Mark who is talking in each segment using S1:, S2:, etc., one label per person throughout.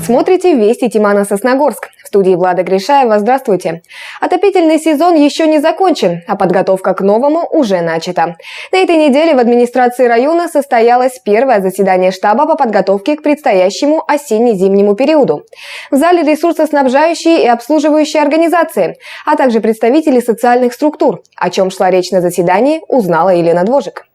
S1: смотрите «Вести Тимана-Сосногорск». В студии Влада Гришаева. Здравствуйте. Отопительный сезон еще не закончен, а подготовка к новому уже начата. На этой неделе в администрации района состоялось первое заседание штаба по подготовке к предстоящему осенне-зимнему периоду. В зале ресурсоснабжающие и обслуживающие организации, а также представители социальных структур. О чем шла речь на заседании, узнала Елена Двожик.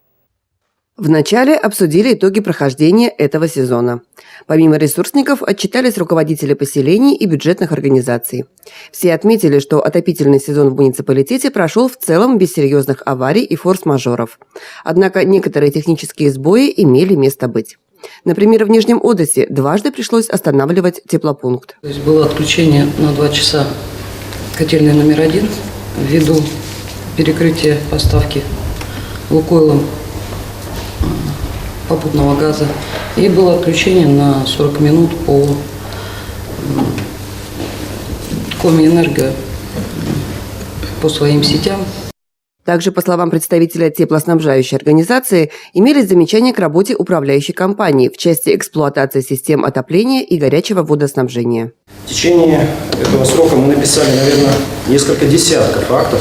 S2: Вначале обсудили итоги прохождения этого сезона. Помимо ресурсников, отчитались руководители поселений и бюджетных организаций. Все отметили, что отопительный сезон в муниципалитете прошел в целом без серьезных аварий и форс-мажоров. Однако некоторые технические сбои имели место быть. Например, в Нижнем Одессе дважды пришлось останавливать теплопункт.
S3: То есть было отключение на 2 часа котельной номер 1 ввиду перекрытия поставки Лукойлом попутного газа. И было отключение на 40 минут по Коми-Энерго по своим сетям.
S2: Также, по словам представителя теплоснабжающей организации, имелись замечания к работе управляющей компании в части эксплуатации систем отопления и горячего водоснабжения.
S4: В течение этого срока мы написали, наверное, несколько десятков актов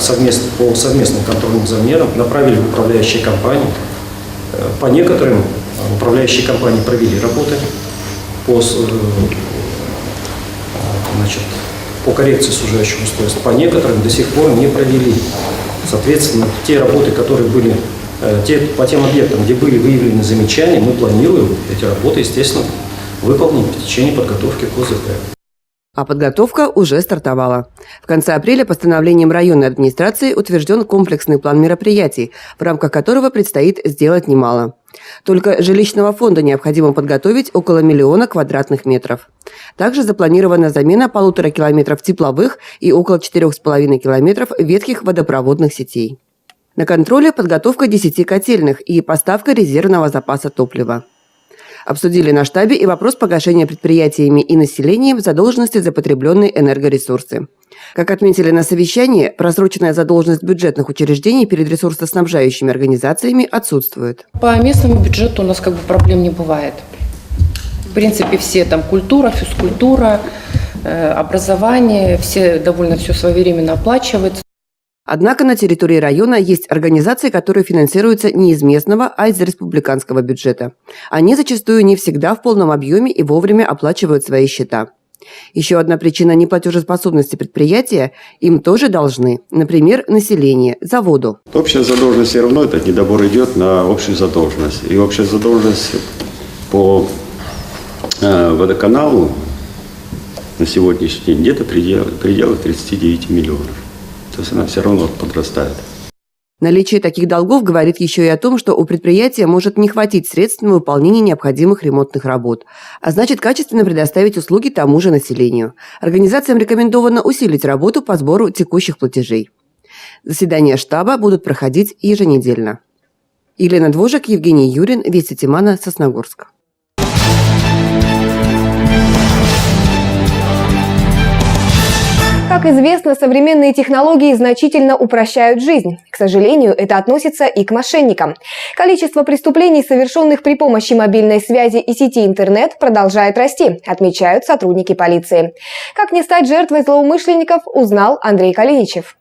S4: по совместным контрольным замерам, направили в управляющие компании. По некоторым управляющие компании провели работы по коррекции сужающих устройств, по некоторым до сих пор не провели. Соответственно, те работы, которые были по тем объектам, где были выявлены замечания, мы планируем эти работы, естественно, выполнить в течение подготовки к ОЗП.
S2: А подготовка уже стартовала. В конце апреля постановлением районной администрации утвержден комплексный план мероприятий, в рамках которого предстоит сделать немало. Только жилищного фонда необходимо подготовить около 1 миллиона квадратных метров. Также запланирована замена 1,5 километров тепловых и около 4,5 километров ветхих водопроводных сетей. На контроле подготовка 10 котельных и поставка резервного запаса топлива. Обсудили на штабе и вопрос погашения предприятиями и населением задолженности за потребленные энергоресурсы. Как отметили на совещании, просроченная задолженность бюджетных учреждений перед ресурсоснабжающими организациями отсутствует.
S5: По местному бюджету у нас проблем не бывает. В принципе, все там культура, физкультура, образование, все довольно все своевременно оплачивается.
S2: Однако на территории района есть организации, которые финансируются не из местного, а из республиканского бюджета. Они зачастую не всегда в полном объеме и вовремя оплачивают свои счета. Еще одна причина неплатежеспособности предприятия – им тоже должны, например, население, за воду.
S6: Общая задолженность все равно, этот недобор идет на общую задолженность. И общая задолженность по водоканалу на сегодняшний день где-то в пределах 39 миллионов. То есть она все равно подрастает.
S2: Наличие таких долгов говорит еще и о том, что у предприятия может не хватить средств на выполнение необходимых ремонтных работ, а значит качественно предоставить услуги тому же населению. Организациям рекомендовано усилить работу по сбору текущих платежей. Заседания штаба будут проходить еженедельно. Елена Двожик, Евгений Юрин, Вести Тимана, Сосногорск.
S1: Как известно, современные технологии значительно упрощают жизнь. К сожалению, это относится и к мошенникам. Количество преступлений, совершенных при помощи мобильной связи и сети интернет, продолжает расти, отмечают сотрудники полиции. Как не стать жертвой злоумышленников, узнал Андрей Калиничев.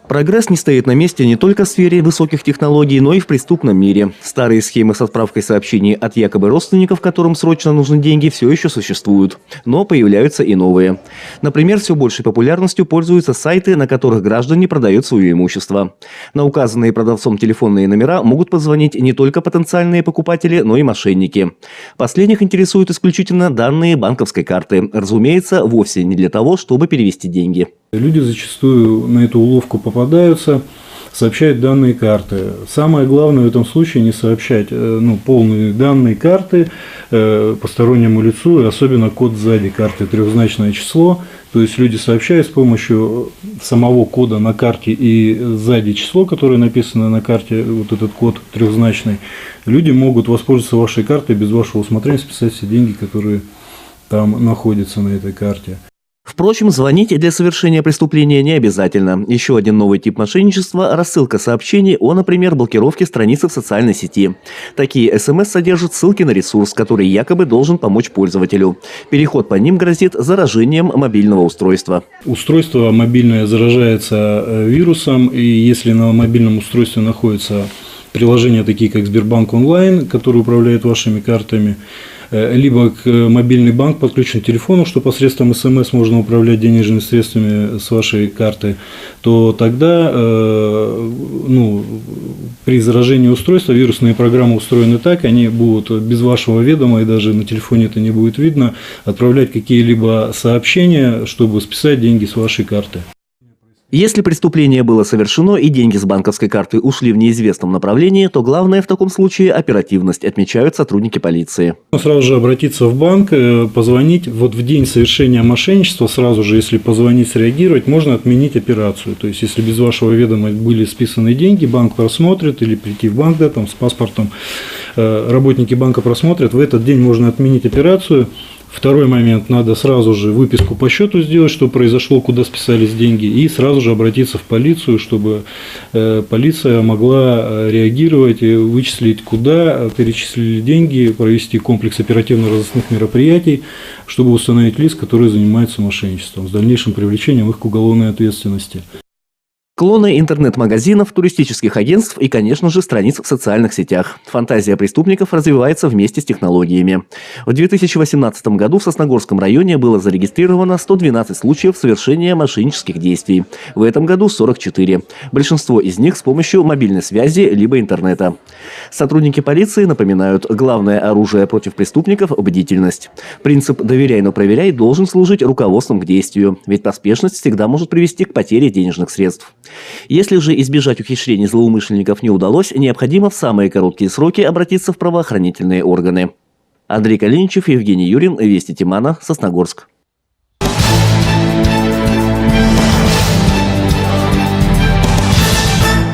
S7: Прогресс не стоит на месте не только в сфере высоких технологий, но и в преступном мире. Старые схемы с отправкой сообщений от якобы родственников, которым срочно нужны деньги, все еще существуют. Но появляются и новые. Например, все большей популярностью пользуются сайты, на которых граждане продают свое имущество. На указанные продавцом телефонные номера могут позвонить не только потенциальные покупатели, но и мошенники. Последних интересуют исключительно данные банковской карты. Разумеется, вовсе не для того, чтобы перевести деньги.
S8: Люди зачастую на эту уловку попадаются, сообщают данные карты. Самое главное в этом случае не сообщать полные данные карты постороннему лицу, и особенно код сзади карты, трехзначное число. То есть люди сообщают с помощью самого кода на карте и сзади число, которое написано на карте, вот этот код трехзначный. Люди могут воспользоваться вашей картой, без вашего усмотрения списать все деньги, которые там находятся на этой карте.
S7: Впрочем, звонить для совершения преступления не обязательно. Еще один новый тип мошенничества – рассылка сообщений о, например, блокировке страницы в социальной сети. Такие СМС содержат ссылки на ресурс, который якобы должен помочь пользователю. Переход по ним грозит заражением мобильного устройства.
S8: Устройство мобильное заражается вирусом, и если на мобильном устройстве находятся приложения такие, как Сбербанк онлайн, который управляет вашими картами, либо мобильный банк подключен к телефону, что посредством СМС можно управлять денежными средствами с вашей карты, то тогда при заражении устройства вирусные программы устроены так, они будут без вашего ведома, и даже на телефоне это не будет видно, отправлять какие-либо сообщения, чтобы списать деньги с вашей карты.
S7: Если преступление было совершено и деньги с банковской карты ушли в неизвестном направлении, то главное в таком случае – оперативность, отмечают сотрудники полиции.
S8: Сразу же обратиться в банк, позвонить. Вот в день совершения мошенничества, сразу же, если позвонить, среагировать, можно отменить операцию. То есть, если без вашего ведома были списаны деньги, банк просмотрит, или прийти в банк, да, там, с паспортом, работники банка просмотрят, в этот день можно отменить операцию. Второй момент, надо сразу же выписку по счету сделать, что произошло, куда списались деньги, и сразу же обратиться в полицию, чтобы полиция могла реагировать и вычислить, куда перечислили деньги, провести комплекс оперативно-розыскных мероприятий, чтобы установить лиц, которые занимаются мошенничеством, с дальнейшим привлечением их к уголовной ответственности.
S7: Клоны интернет-магазинов, туристических агентств и, конечно же, страниц в социальных сетях. Фантазия преступников развивается вместе с технологиями. В 2018 году в Сосногорском районе было зарегистрировано 112 случаев совершения мошеннических действий. В этом году 44. Большинство из них с помощью мобильной связи либо интернета. Сотрудники полиции напоминают, главное оружие против преступников – бдительность. Принцип «доверяй, но проверяй» должен служить руководством к действию, ведь поспешность всегда может привести к потере денежных средств. Если же избежать ухищрений злоумышленников не удалось, необходимо в самые короткие сроки обратиться в правоохранительные органы. Андрей Калиничев, Евгений Юрин, Вести Тимана, Сосногорск.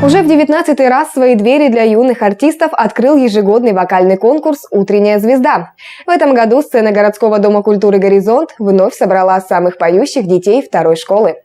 S1: Уже в 19-й раз свои двери для юных артистов открыл ежегодный вокальный конкурс «Утренняя звезда». В этом году сцена городского дома культуры «Горизонт» вновь собрала самых поющих детей второй школы.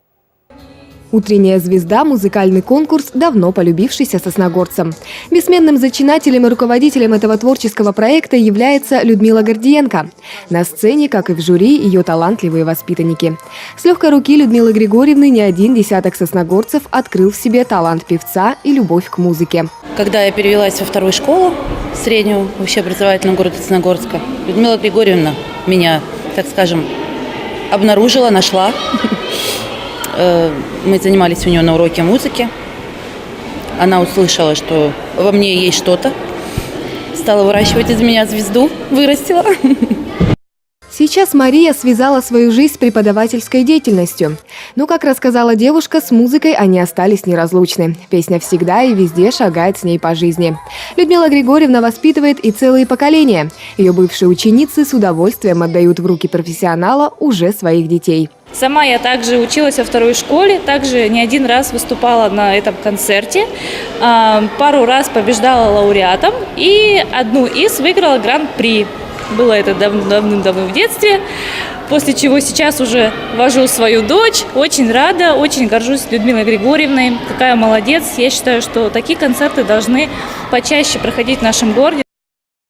S1: «Утренняя звезда» – музыкальный конкурс, давно полюбившийся сосногорцам. Бессменным зачинателем и руководителем этого творческого проекта является Людмила Гордиенко. На сцене, как и в жюри, ее талантливые воспитанники. С легкой руки Людмилы Григорьевны не один десяток сосногорцев открыл в себе талант певца и любовь к музыке.
S9: Когда я перевелась во вторую школу, среднюю общеобразовательную города Сосногорска, Людмила Григорьевна меня, так скажем, обнаружила, нашла. Мы занимались у нее на уроке музыки. Она услышала, что во мне есть что-то. Стала выращивать из меня звезду, вырастила.
S1: Сейчас Мария связала свою жизнь с преподавательской деятельностью. Но, как рассказала девушка, с музыкой они остались неразлучны. Песня всегда и везде шагает с ней по жизни. Людмила Григорьевна воспитывает и целые поколения. Ее бывшие ученицы с удовольствием отдают в руки профессионала уже своих детей.
S10: Сама я также училась во второй школе, также не один раз выступала на этом концерте, пару раз побеждала лауреатом и одну из выиграла гран-при. Было это давным-давно в детстве, после чего сейчас уже вожу свою дочь. Очень рада, очень горжусь Людмилой Григорьевной. Какая молодец. Я считаю, что такие концерты должны почаще проходить в нашем городе.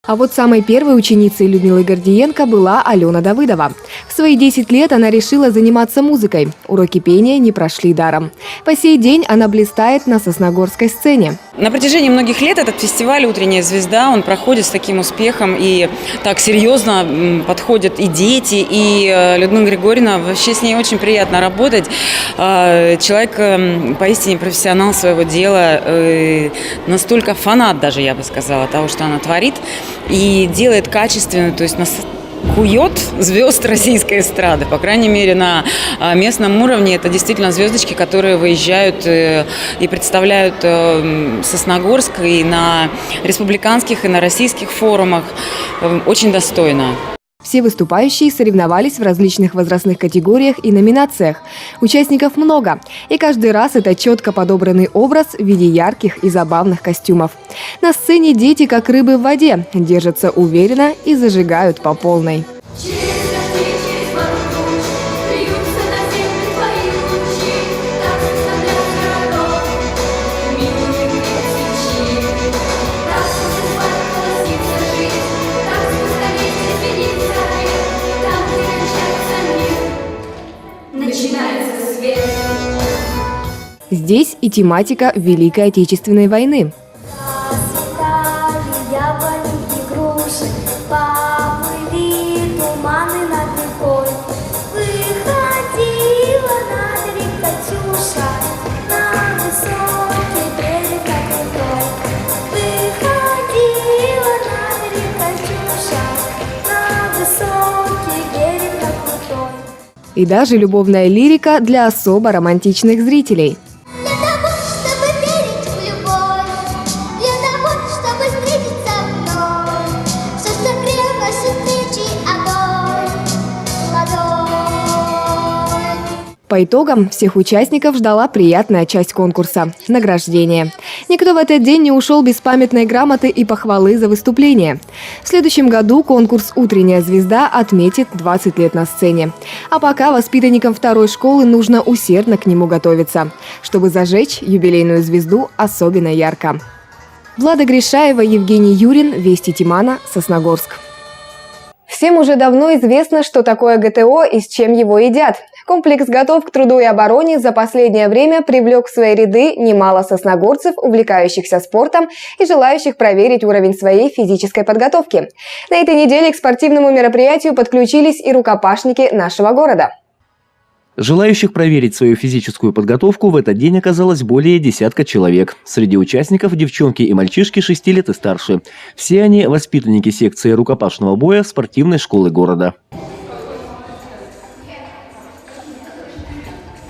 S1: А вот самой первой ученицей Людмилы Гордиенко была Алена Давыдова. В свои 10 лет она решила заниматься музыкой. Уроки пения не прошли даром. По сей день она блистает на сосногорской сцене.
S11: На протяжении многих лет этот фестиваль «Утренняя звезда», он проходит с таким успехом, и так серьезно подходят и дети, и Людмила Григорьевна, вообще с ней очень приятно работать. Человек поистине профессионал своего дела, настолько фанат даже, я бы сказала, того, что она творит, и делает качественно, то есть кует звезд российской эстрады. По крайней мере, на местном уровне это действительно звездочки, которые выезжают и представляют Сосногорск и на республиканских, и на российских форумах очень достойно.
S1: Все выступающие соревновались в различных возрастных категориях и номинациях. Участников много, и каждый раз это четко подобранный образ в виде ярких и забавных костюмов. На сцене дети, как рыбы в воде, держатся уверенно и зажигают по полной.
S12: Через дожди, через морозы, бьются на
S1: Здесь и тематика Великой Отечественной войны. И даже любовная лирика для особо романтичных зрителей. По итогам всех участников ждала приятная часть конкурса – награждение. Никто в этот день не ушел без памятной грамоты и похвалы за выступление. В следующем году конкурс «Утренняя звезда» отметит 20 лет на сцене. А пока воспитанникам второй школы нужно усердно к нему готовиться, чтобы зажечь юбилейную звезду особенно ярко. Влада Гришаева, Евгений Юрин, Вести Тимана, Сосногорск. Всем уже давно известно, что такое ГТО и с чем его едят. Комплекс «Готов к труду и обороне» за последнее время привлек в свои ряды немало сосногорцев, увлекающихся спортом и желающих проверить уровень своей физической подготовки. На этой неделе к спортивному мероприятию подключились и рукопашники нашего города.
S7: Желающих проверить свою физическую подготовку в этот день оказалось более десятка человек. Среди участников девчонки и мальчишки 6 лет и старше. Все они воспитанники секции рукопашного боя спортивной школы города.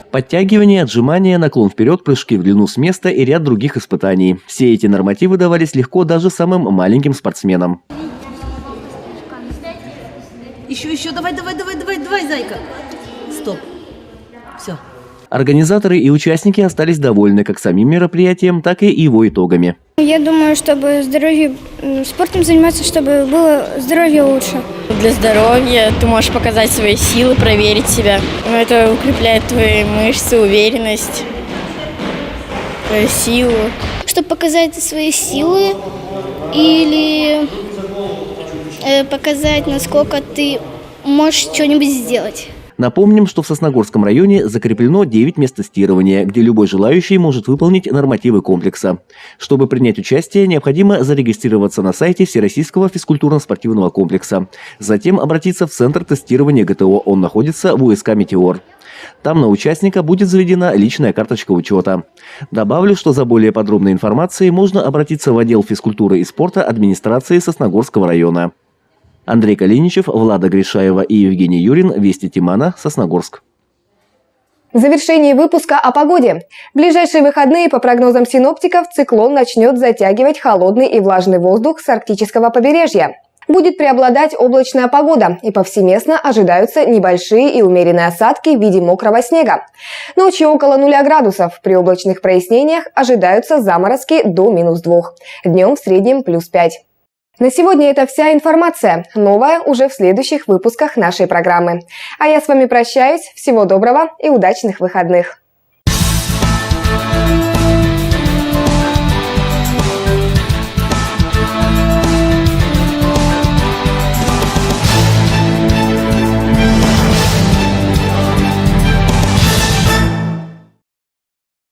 S7: Подтягивание, отжимания, наклон вперед, прыжки в длину с места и ряд других испытаний. Все эти нормативы давались легко даже самым маленьким спортсменам.
S12: Еще, давай, зайка. Стоп. Все.
S7: Организаторы и участники остались довольны как самим мероприятием, так и его итогами.
S13: Я думаю, чтобы спортом заниматься, чтобы было здоровье лучше.
S14: Для здоровья ты можешь показать свои силы, проверить себя. Это укрепляет твои мышцы, уверенность, твою силу.
S13: Чтобы показать свои силы или показать, насколько ты можешь что-нибудь сделать.
S7: Напомним, что в Сосногорском районе закреплено 9 мест тестирования, где любой желающий может выполнить нормативы комплекса. Чтобы принять участие, необходимо зарегистрироваться на сайте Всероссийского физкультурно-спортивного комплекса. Затем обратиться в Центр тестирования ГТО, он находится в УСК «Метеор». Там на участника будет заведена личная карточка учета. Добавлю, что за более подробной информацией можно обратиться в отдел физкультуры и спорта администрации Сосногорского района. Андрей Калиничев, Влада Гришаева и Евгений Юрин, Вести Тимана, Сосногорск.
S1: В завершении выпуска о погоде. В ближайшие выходные, по прогнозам синоптиков, циклон начнет затягивать холодный и влажный воздух с арктического побережья. Будет преобладать облачная погода, и повсеместно ожидаются небольшие и умеренные осадки в виде мокрого снега. Ночью около 0 градусов, при облачных прояснениях ожидаются заморозки до -2. Днем в среднем +5. На сегодня это вся информация. Новая уже в следующих выпусках нашей программы. А я с вами прощаюсь. Всего доброго и удачных выходных.